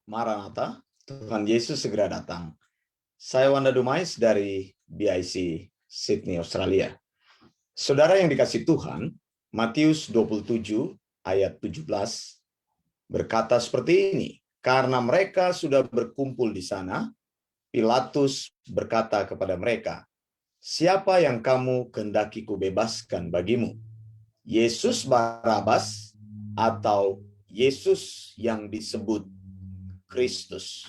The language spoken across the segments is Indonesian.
Maranatha, Tuhan Yesus segera datang. Saya Wanda Dumais dari BIC Sydney, Australia. Saudara yang dikasihi Tuhan, Matius 27 ayat 17 berkata seperti ini. Karena mereka sudah berkumpul di sana, Pilatus berkata kepada mereka, "Siapa yang kamu kehendaki kubebaskan bagimu? Yesus Barabas atau Yesus yang disebut Kristus?"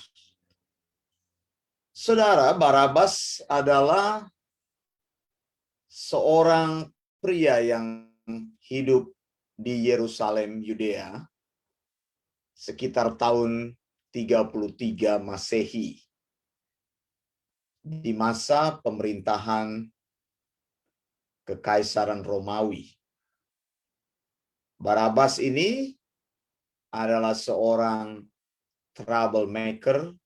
Saudara, Barabas adalah seorang pria yang hidup di Yerusalem, Yudea, sekitar tahun 33 Masehi, di masa pemerintahan Kekaisaran Romawi. Barabas ini adalah seorang troublemaker,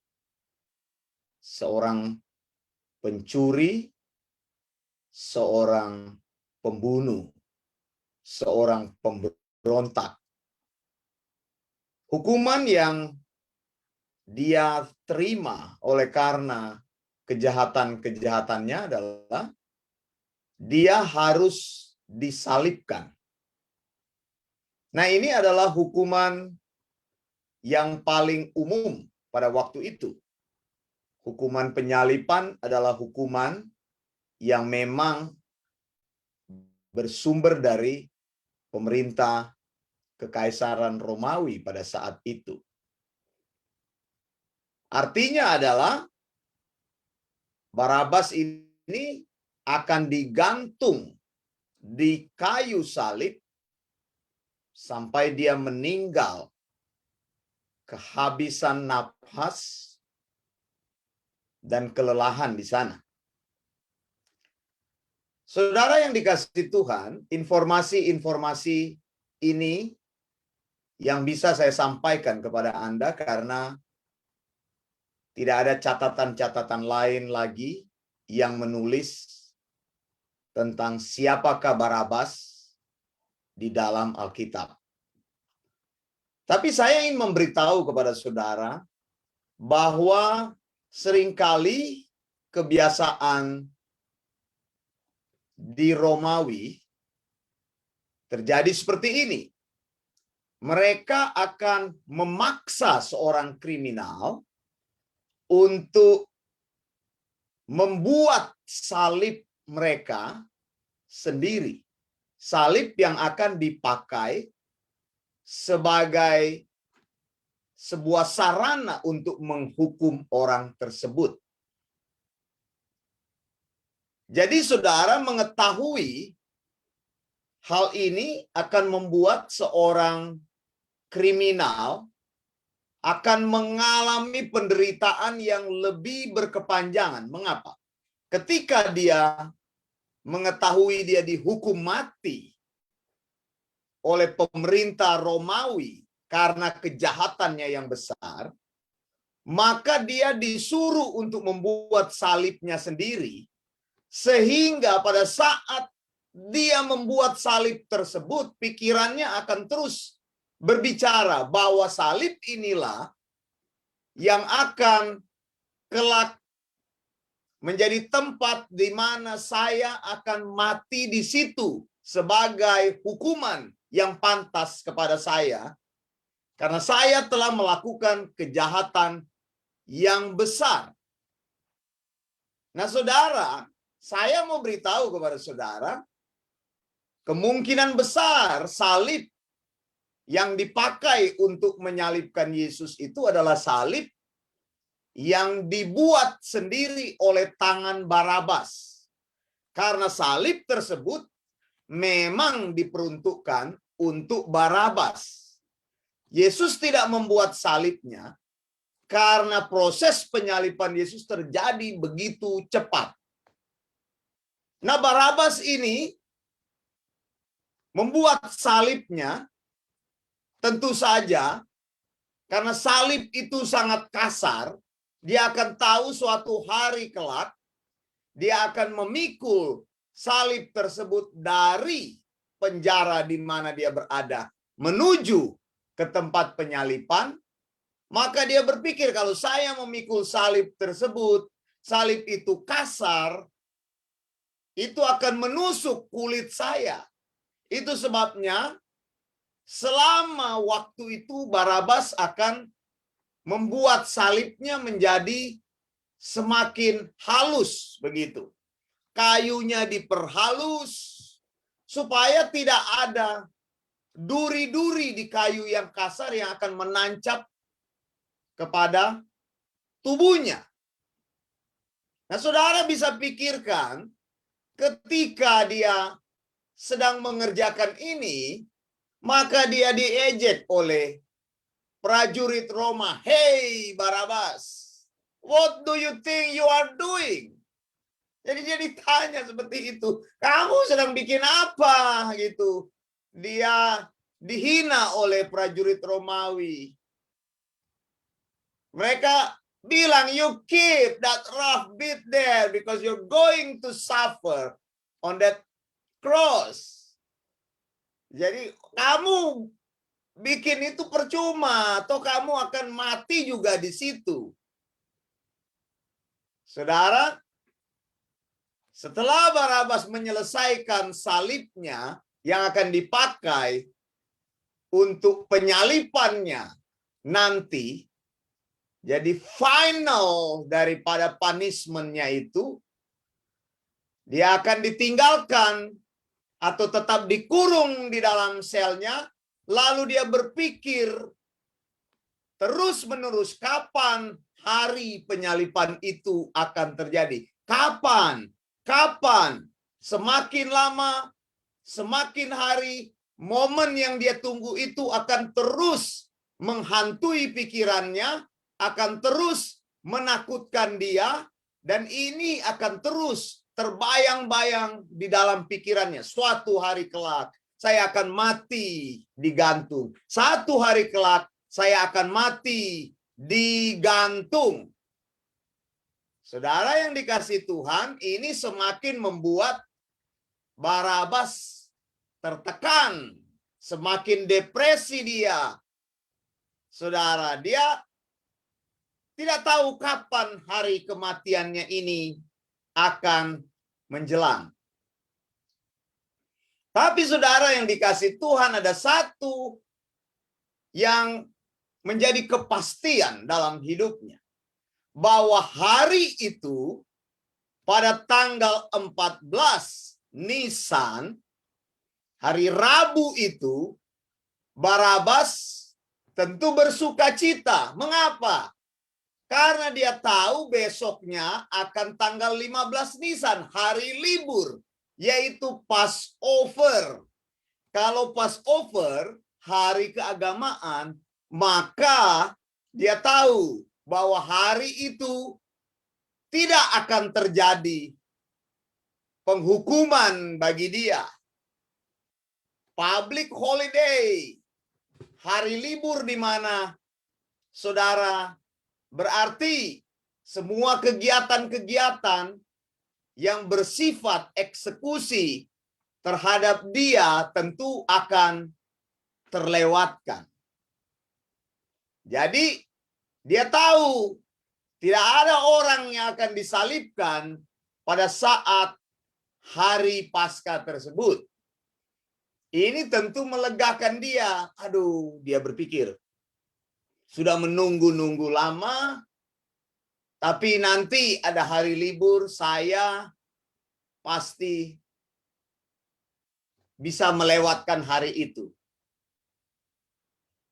seorang pencuri, seorang pembunuh, seorang pemberontak. Hukuman yang dia terima oleh karena kejahatan-kejahatannya adalah dia harus disalibkan. Nah, ini adalah hukuman yang paling umum pada waktu itu. Hukuman penyaliban adalah hukuman yang memang bersumber dari pemerintah Kekaisaran Romawi pada saat itu. Artinya adalah Barabas ini akan digantung di kayu salib sampai dia meninggal kehabisan nafas dan kelelahan di sana. Saudara yang dikasihi Tuhan, informasi-informasi ini yang bisa saya sampaikan kepada Anda karena tidak ada catatan-catatan lain lagi yang menulis tentang siapakah Barabas di dalam Alkitab. Tapi saya ingin memberitahu kepada saudara bahwa seringkali kebiasaan di Romawi terjadi seperti ini. Mereka akan memaksa seorang kriminal untuk membuat salib mereka sendiri. Salib yang akan dipakai sebagai sebuah sarana untuk menghukum orang tersebut. Jadi saudara mengetahui hal ini akan membuat seorang kriminal akan mengalami penderitaan yang lebih berkepanjangan. Mengapa? Ketika dia mengetahui dia dihukum mati oleh pemerintah Romawi karena kejahatannya yang besar, maka dia disuruh untuk membuat salibnya sendiri, sehingga pada saat dia membuat salib tersebut, pikirannya akan terus berbicara bahwa salib inilah yang akan kelak menjadi tempat di mana saya akan mati di situ sebagai hukuman yang pantas kepada saya karena saya telah melakukan kejahatan yang besar. Nah, saudara, saya mau beritahu kepada saudara, kemungkinan besar salib yang dipakai untuk menyalibkan Yesus itu adalah salib yang dibuat sendiri oleh tangan Barabas. Karena salib tersebut memang diperuntukkan untuk Barabas. Yesus tidak membuat salibnya karena proses penyaliban Yesus terjadi begitu cepat. Nah, Barabas ini membuat salibnya tentu saja karena salib itu sangat kasar. Dia akan tahu suatu hari kelak dia akan memikul salib tersebut dari penjara di mana dia berada menuju ke tempat penyaliban Maka dia berpikir kalau saya memikul salib tersebut, salib itu kasar, itu akan menusuk kulit saya. Itu sebabnya selama waktu itu Barabas akan membuat salibnya menjadi semakin halus begitu. Kayunya diperhalus supaya tidak ada duri-duri di kayu yang kasar yang akan menancap kepada tubuhnya. Nah, saudara bisa pikirkan ketika dia sedang mengerjakan ini, maka dia diejek oleh prajurit Roma. Hey Barabas, what do you think you are doing? Jadi dia ditanya seperti itu. Kamu sedang bikin apa gitu? Dia dihina oleh prajurit Romawi. Mereka bilang, you keep that rough bit there because you're going to suffer on that cross. Jadi kamu bikin itu percuma, atau kamu akan mati juga di situ. Saudara, setelah Barabas menyelesaikan salibnya yang akan dipakai untuk penyalipannya nanti, jadi final daripada punishment-nya itu, dia akan ditinggalkan atau tetap dikurung di dalam selnya, lalu dia berpikir terus-menerus kapan hari penyalipan itu akan terjadi. Kapan? Kapan? Semakin lama, semakin hari, momen yang dia tunggu itu akan terus menghantui pikirannya, akan terus menakutkan dia, dan ini akan terus terbayang-bayang di dalam pikirannya. Suatu hari kelak, saya akan mati digantung. Satu hari kelak, saya akan mati digantung. Saudara yang dikasihi Tuhan, ini semakin membuat Barabas tertekan, semakin depresi dia. Saudara, dia tidak tahu kapan hari kematiannya ini akan menjelang. Tapi saudara yang dikasihi Tuhan, ada satu yang menjadi kepastian dalam hidupnya. Bahwa hari itu, pada tanggal 14 Nisan, hari Rabu itu, Barabas tentu bersuka cita. Mengapa? Karena dia tahu besoknya akan tanggal 15 Nisan, hari libur, yaitu Passover. Kalau Passover, hari keagamaan, maka dia tahu bahwa hari itu tidak akan terjadi penghukuman bagi dia. Public holiday, hari libur di mana saudara berarti semua kegiatan-kegiatan yang bersifat eksekusi terhadap dia tentu akan terlewatkan. Jadi dia tahu tidak ada orang yang akan disalibkan pada saat hari Paskah tersebut. Ini tentu melegakan dia. Aduh, dia berpikir, sudah menunggu-nunggu lama, tapi nanti ada hari libur, saya pasti bisa melewatkan hari itu.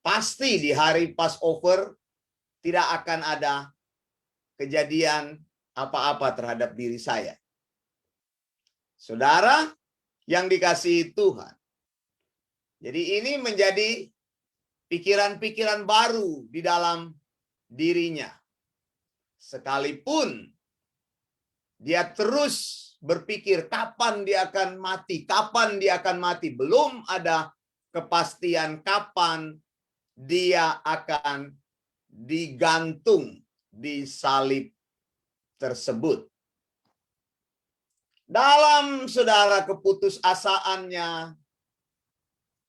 Pasti di hari Passover tidak akan ada kejadian apa-apa terhadap diri saya. Saudara yang dikasihi Tuhan, jadi ini menjadi pikiran-pikiran baru di dalam dirinya. Sekalipun dia terus berpikir kapan dia akan mati, kapan dia akan mati. Belum ada kepastian kapan dia akan digantung di salib tersebut. Dalam saudara keputusasaannya,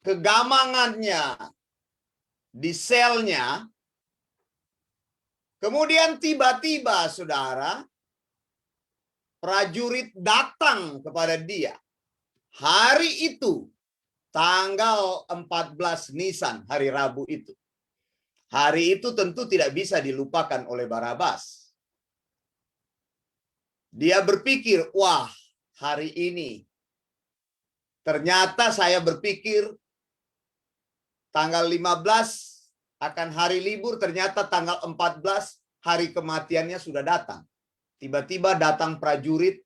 kegamangannya di selnya, Kemudian tiba-tiba, saudara, prajurit datang kepada dia. Hari itu, tanggal 14 Nisan, hari Rabu itu. Hari itu tentu tidak bisa dilupakan oleh Barabas. Dia berpikir, wah, hari ini ternyata saya berpikir tanggal 15 akan hari libur, ternyata tanggal 14 hari kematiannya sudah datang. Tiba-tiba datang prajurit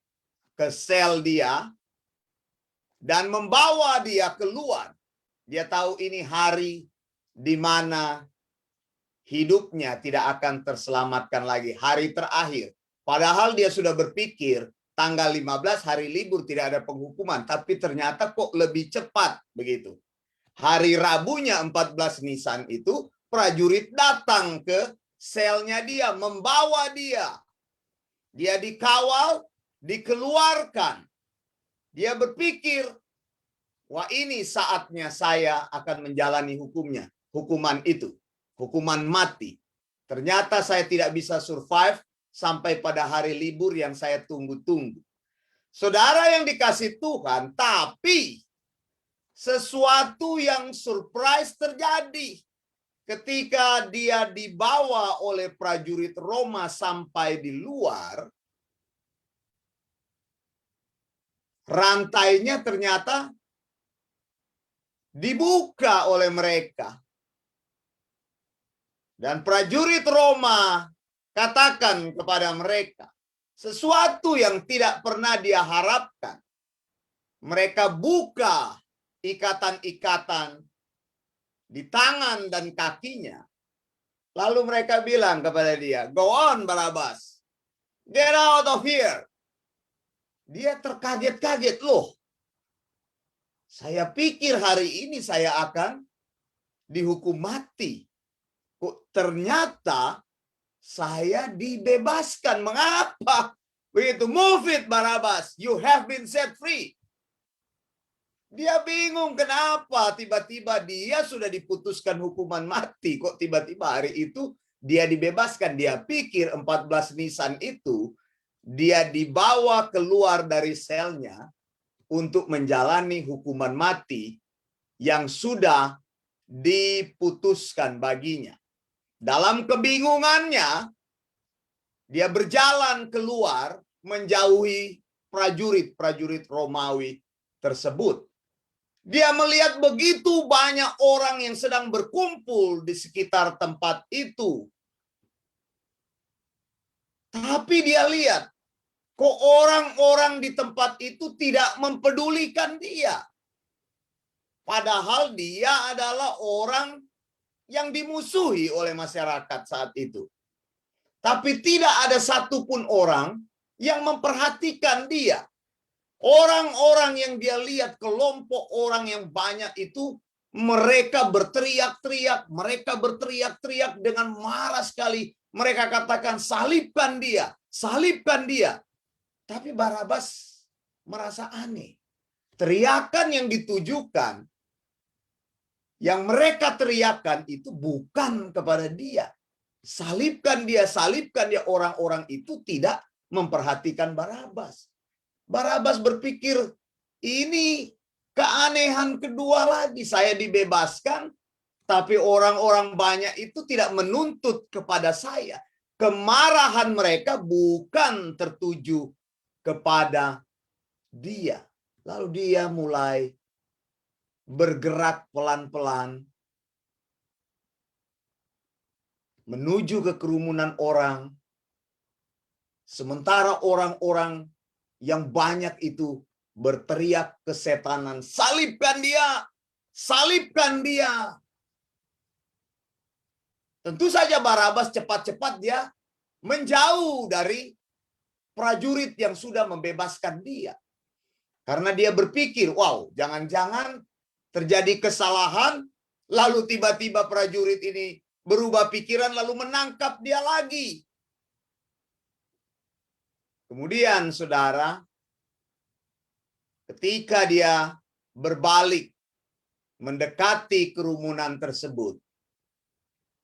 ke sel dia dan membawa dia keluar. Dia tahu ini hari di mana hidupnya tidak akan terselamatkan lagi. Hari terakhir. Padahal dia sudah berpikir tanggal 15 hari libur tidak ada penghukuman. Tapi ternyata kok lebih cepat begitu. Hari Rabunya 14 Nisan itu prajurit datang ke selnya dia. Membawa dia. Dia dikawal, dikeluarkan. Dia berpikir, wah ini saatnya saya akan menjalani hukuman itu. Hukuman mati. Ternyata saya tidak bisa survive sampai pada hari libur yang saya tunggu-tunggu. Saudara yang dikasih Tuhan, tapi sesuatu yang surprise terjadi. Ketika dia dibawa oleh prajurit Roma sampai di luar, rantainya ternyata dibuka oleh mereka. Dan prajurit Roma katakan kepada mereka sesuatu yang tidak pernah dia harapkan. Mereka buka ikatan-ikatan di tangan dan kakinya. Lalu mereka bilang kepada dia, "Go on, Barabas. Get out of here." Dia terkaget-kaget, loh. Saya pikir hari ini saya akan dihukum mati. Kok ternyata saya dibebaskan. Mengapa? Begitu, move it, Barabas. You have been set free. Dia bingung kenapa tiba-tiba dia sudah diputuskan hukuman mati. Kok tiba-tiba hari itu dia dibebaskan. Dia pikir 14 Nisan itu dia dibawa keluar dari selnya untuk menjalani hukuman mati yang sudah diputuskan baginya. Dalam kebingungannya, dia berjalan keluar menjauhi prajurit-prajurit Romawi tersebut. Dia melihat begitu banyak orang yang sedang berkumpul di sekitar tempat itu. Tapi dia lihat, kok orang-orang di tempat itu tidak mempedulikan dia. Padahal dia adalah orang yang dimusuhi oleh masyarakat saat itu. Tapi tidak ada satupun orang yang memperhatikan dia. Orang-orang yang dia lihat, kelompok orang yang banyak itu, mereka berteriak-teriak dengan marah sekali. Mereka katakan, salibkan dia, salibkan dia. Tapi Barabas merasa aneh. Teriakan yang ditujukan, yang mereka teriakan itu bukan kepada dia. Salibkan dia, orang-orang itu tidak memperhatikan Barabas. Barabas berpikir, ini keanehan kedua lagi. Saya dibebaskan, tapi orang-orang banyak itu tidak menuntut kepada saya. Kemarahan mereka bukan tertuju kepada dia. Lalu dia mulai bergerak pelan-pelan menuju ke kerumunan orang. Sementara orang-orang yang banyak itu berteriak kesetanan, salibkan dia, salibkan dia. Tentu saja Barabas cepat-cepat dia menjauh dari prajurit yang sudah membebaskan dia. Karena dia berpikir, wow, jangan-jangan terjadi kesalahan, lalu tiba-tiba prajurit ini berubah pikiran lalu menangkap dia lagi. Kemudian saudara, ketika dia berbalik mendekati kerumunan tersebut,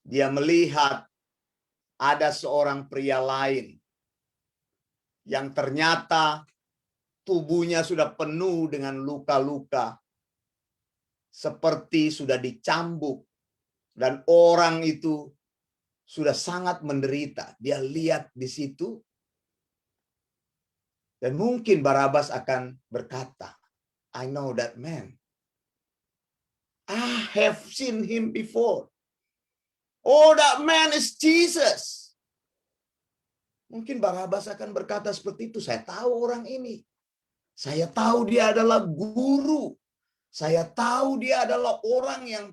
dia melihat ada seorang pria lain yang ternyata tubuhnya sudah penuh dengan luka-luka, seperti sudah dicambuk, dan orang itu sudah sangat menderita. Dia lihat di situ, dan mungkin Barabas akan berkata, I know that man. I have seen him before. Oh, that man is Jesus. Mungkin Barabas akan berkata seperti itu. Saya tahu orang ini. Saya tahu dia adalah guru. Saya tahu dia adalah orang yang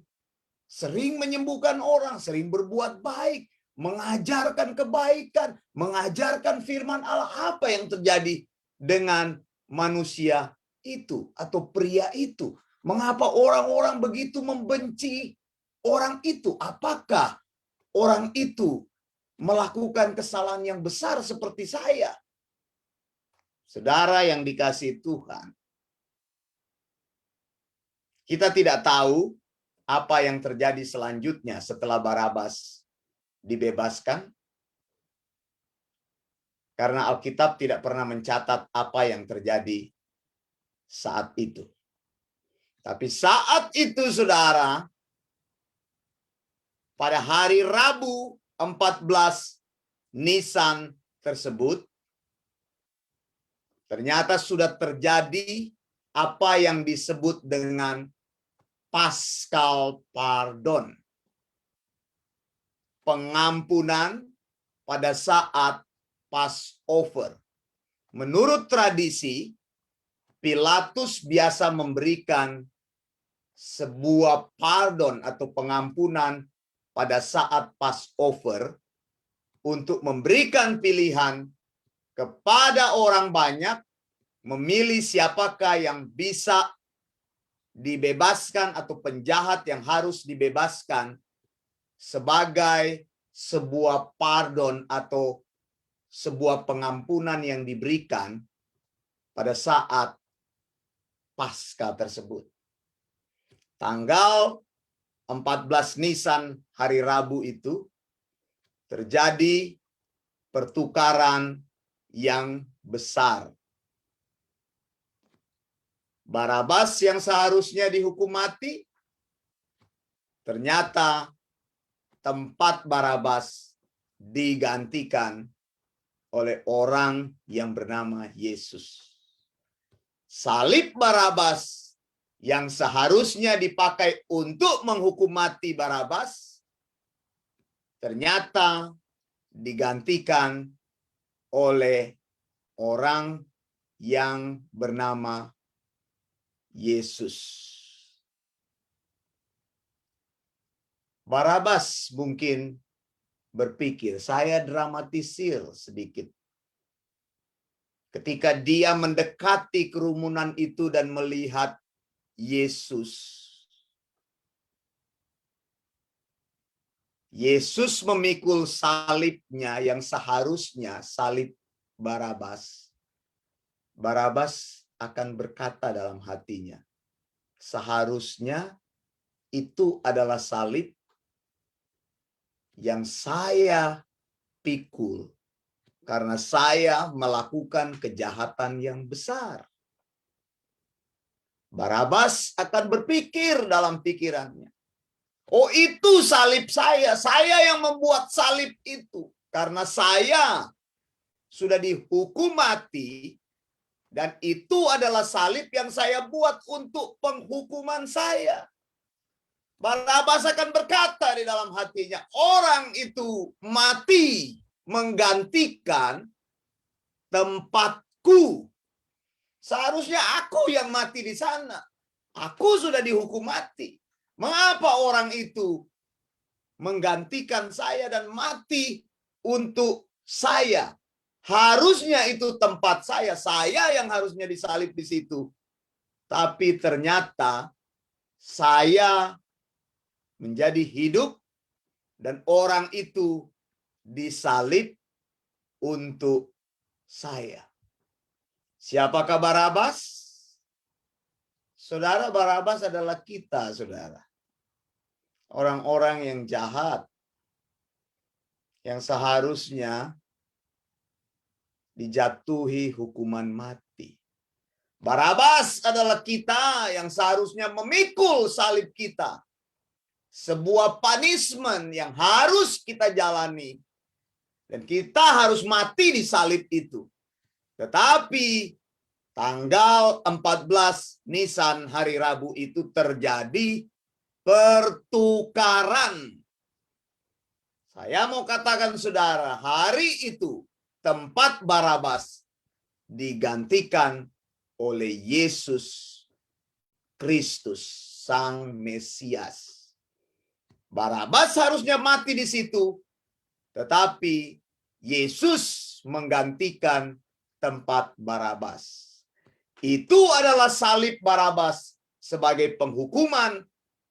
sering menyembuhkan orang, sering berbuat baik, mengajarkan kebaikan, mengajarkan firman Allah. Apa yang terjadi dengan manusia itu atau pria itu? Mengapa orang-orang begitu membenci orang itu? Apakah orang itu melakukan kesalahan yang besar seperti saya? Saudara yang dikasihi Tuhan, kita tidak tahu apa yang terjadi selanjutnya setelah Barabas dibebaskan, karena Alkitab tidak pernah mencatat apa yang terjadi saat itu. Tapi saat itu, saudara, pada hari Rabu 14 Nisan tersebut, ternyata sudah terjadi apa yang disebut dengan Paschal Pardon. Pengampunan pada saat Passover. Menurut tradisi, Pilatus biasa memberikan sebuah pardon atau pengampunan pada saat Passover untuk memberikan pilihan kepada orang banyak memilih siapakah yang bisa dibebaskan atau penjahat yang harus dibebaskan sebagai sebuah pardon atau sebuah pengampunan yang diberikan pada saat Paskah tersebut. Tanggal 14 Nisan, hari Rabu itu, terjadi pertukaran yang besar. Barabas yang seharusnya dihukum mati, ternyata tempat Barabas digantikan oleh orang yang bernama Yesus. Salib Barabas yang seharusnya dipakai untuk menghukum mati Barabas, ternyata digantikan oleh orang yang bernama Yesus. Barabas mungkin berpikir, saya dramatisir sedikit. Ketika dia mendekati kerumunan itu dan melihat Yesus. Yesus memikul salibnya yang seharusnya salib Barabas. Barabas akan berkata dalam hatinya, seharusnya itu adalah salib yang saya pikul karena saya melakukan kejahatan yang besar. Barabas akan berpikir dalam pikirannya, oh itu salib saya yang membuat salib itu. Karena saya sudah dihukum mati, dan itu adalah salib yang saya buat untuk penghukuman saya. Barabas akan berkata di dalam hatinya, orang itu mati menggantikan tempatku. Seharusnya aku yang mati di sana. Aku sudah dihukum mati. Mengapa orang itu menggantikan saya dan mati untuk saya? Harusnya itu tempat saya yang harusnya disalib di situ. Tapi ternyata saya menjadi hidup dan orang itu disalib untuk saya. Siapakah Barabas? Saudara, Barabas adalah kita, saudara. Orang-orang yang jahat. yang seharusnya dijatuhi hukuman mati. Barabas adalah kita yang seharusnya memikul salib kita. Sebuah punishment yang harus kita jalani. Dan kita harus mati di salib itu. Tetapi tanggal 14 Nisan hari Rabu itu terjadi pertukaran. Saya mau katakan saudara, hari itu tempat Barabas digantikan oleh Yesus Kristus, Sang Mesias. Barabas harusnya mati di situ, tetapi Yesus menggantikan tempat Barabas. Itu adalah salib Barabas sebagai penghukuman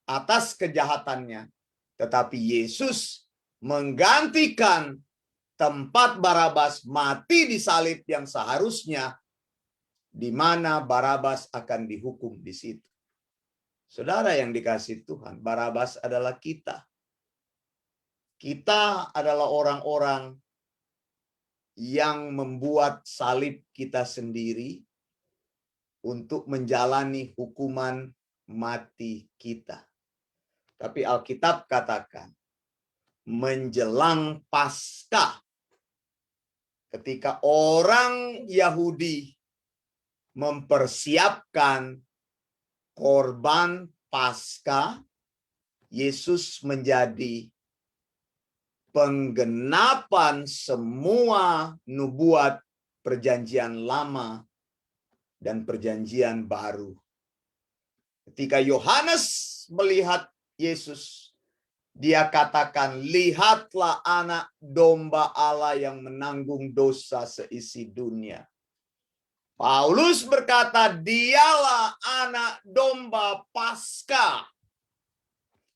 atas kejahatannya. Tetapi Yesus menggantikan tempat Barabas mati di salib yang seharusnya di mana Barabas akan dihukum di situ. Saudara yang dikasihi Tuhan, Barabas adalah kita. Kita adalah orang-orang yang membuat salib kita sendiri untuk menjalani hukuman mati kita. Tapi Alkitab katakan, menjelang Paskah, ketika orang Yahudi mempersiapkan korban Paskah, Yesus menjadi penggenapan semua nubuat perjanjian lama dan perjanjian baru. Ketika Yohanes melihat Yesus, dia katakan, lihatlah anak domba Allah yang menanggung dosa seisi dunia. Paulus berkata, dialah anak domba Paskah.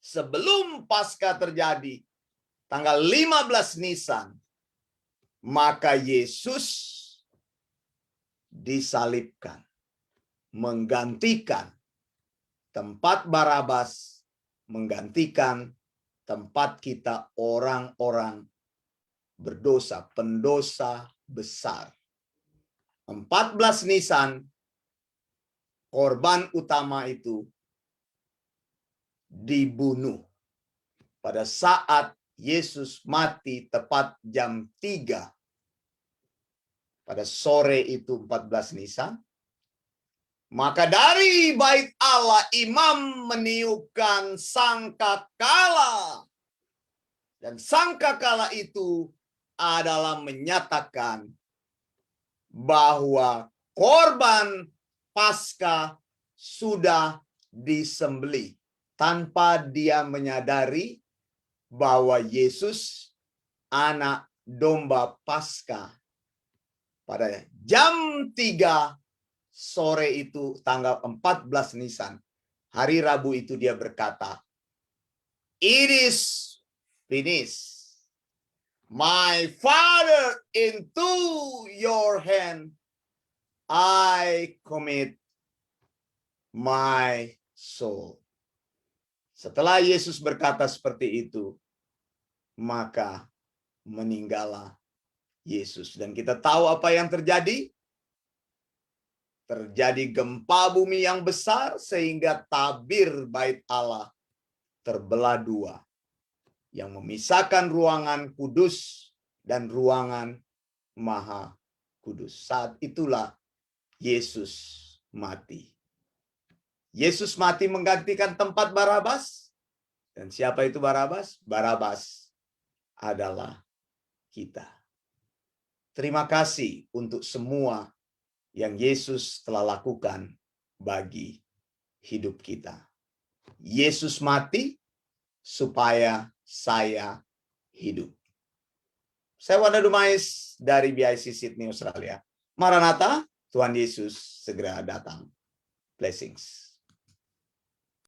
Sebelum Paskah terjadi, tanggal 15 Nisan, maka Yesus disalibkan, menggantikan tempat Barabas, menggantikan tempat kita orang-orang berdosa, pendosa besar. 14 Nisan, korban utama itu dibunuh. Pada saat Yesus mati tepat jam 3 pada sore itu 14 Nisan, maka dari bait Allah imam meniupkan sangkakala. Dan sangkakala itu adalah menyatakan bahwa korban Paskah sudah disembelih tanpa dia menyadari bahwa Yesus anak domba Paskah. Pada jam 3 sore itu tanggal 14 Nisan, hari Rabu itu dia berkata, it is finished. My Father, into your hand I commit my soul. Setelah Yesus berkata seperti itu, maka meninggallah Yesus. Dan kita tahu apa yang terjadi? Terjadi gempa bumi yang besar sehingga tabir bait Allah terbelah dua, yang memisahkan ruangan kudus dan ruangan maha kudus. Saat itulah Yesus mati. Yesus mati menggantikan tempat Barabas. Dan siapa itu Barabas? Barabas adalah kita. Terima kasih untuk semua yang Yesus telah lakukan bagi hidup kita. Yesus mati supaya saya hidup. Saya Wanda Dumais dari BIC Sydney, Australia. Maranatha, Tuhan Yesus segera datang. Blessings.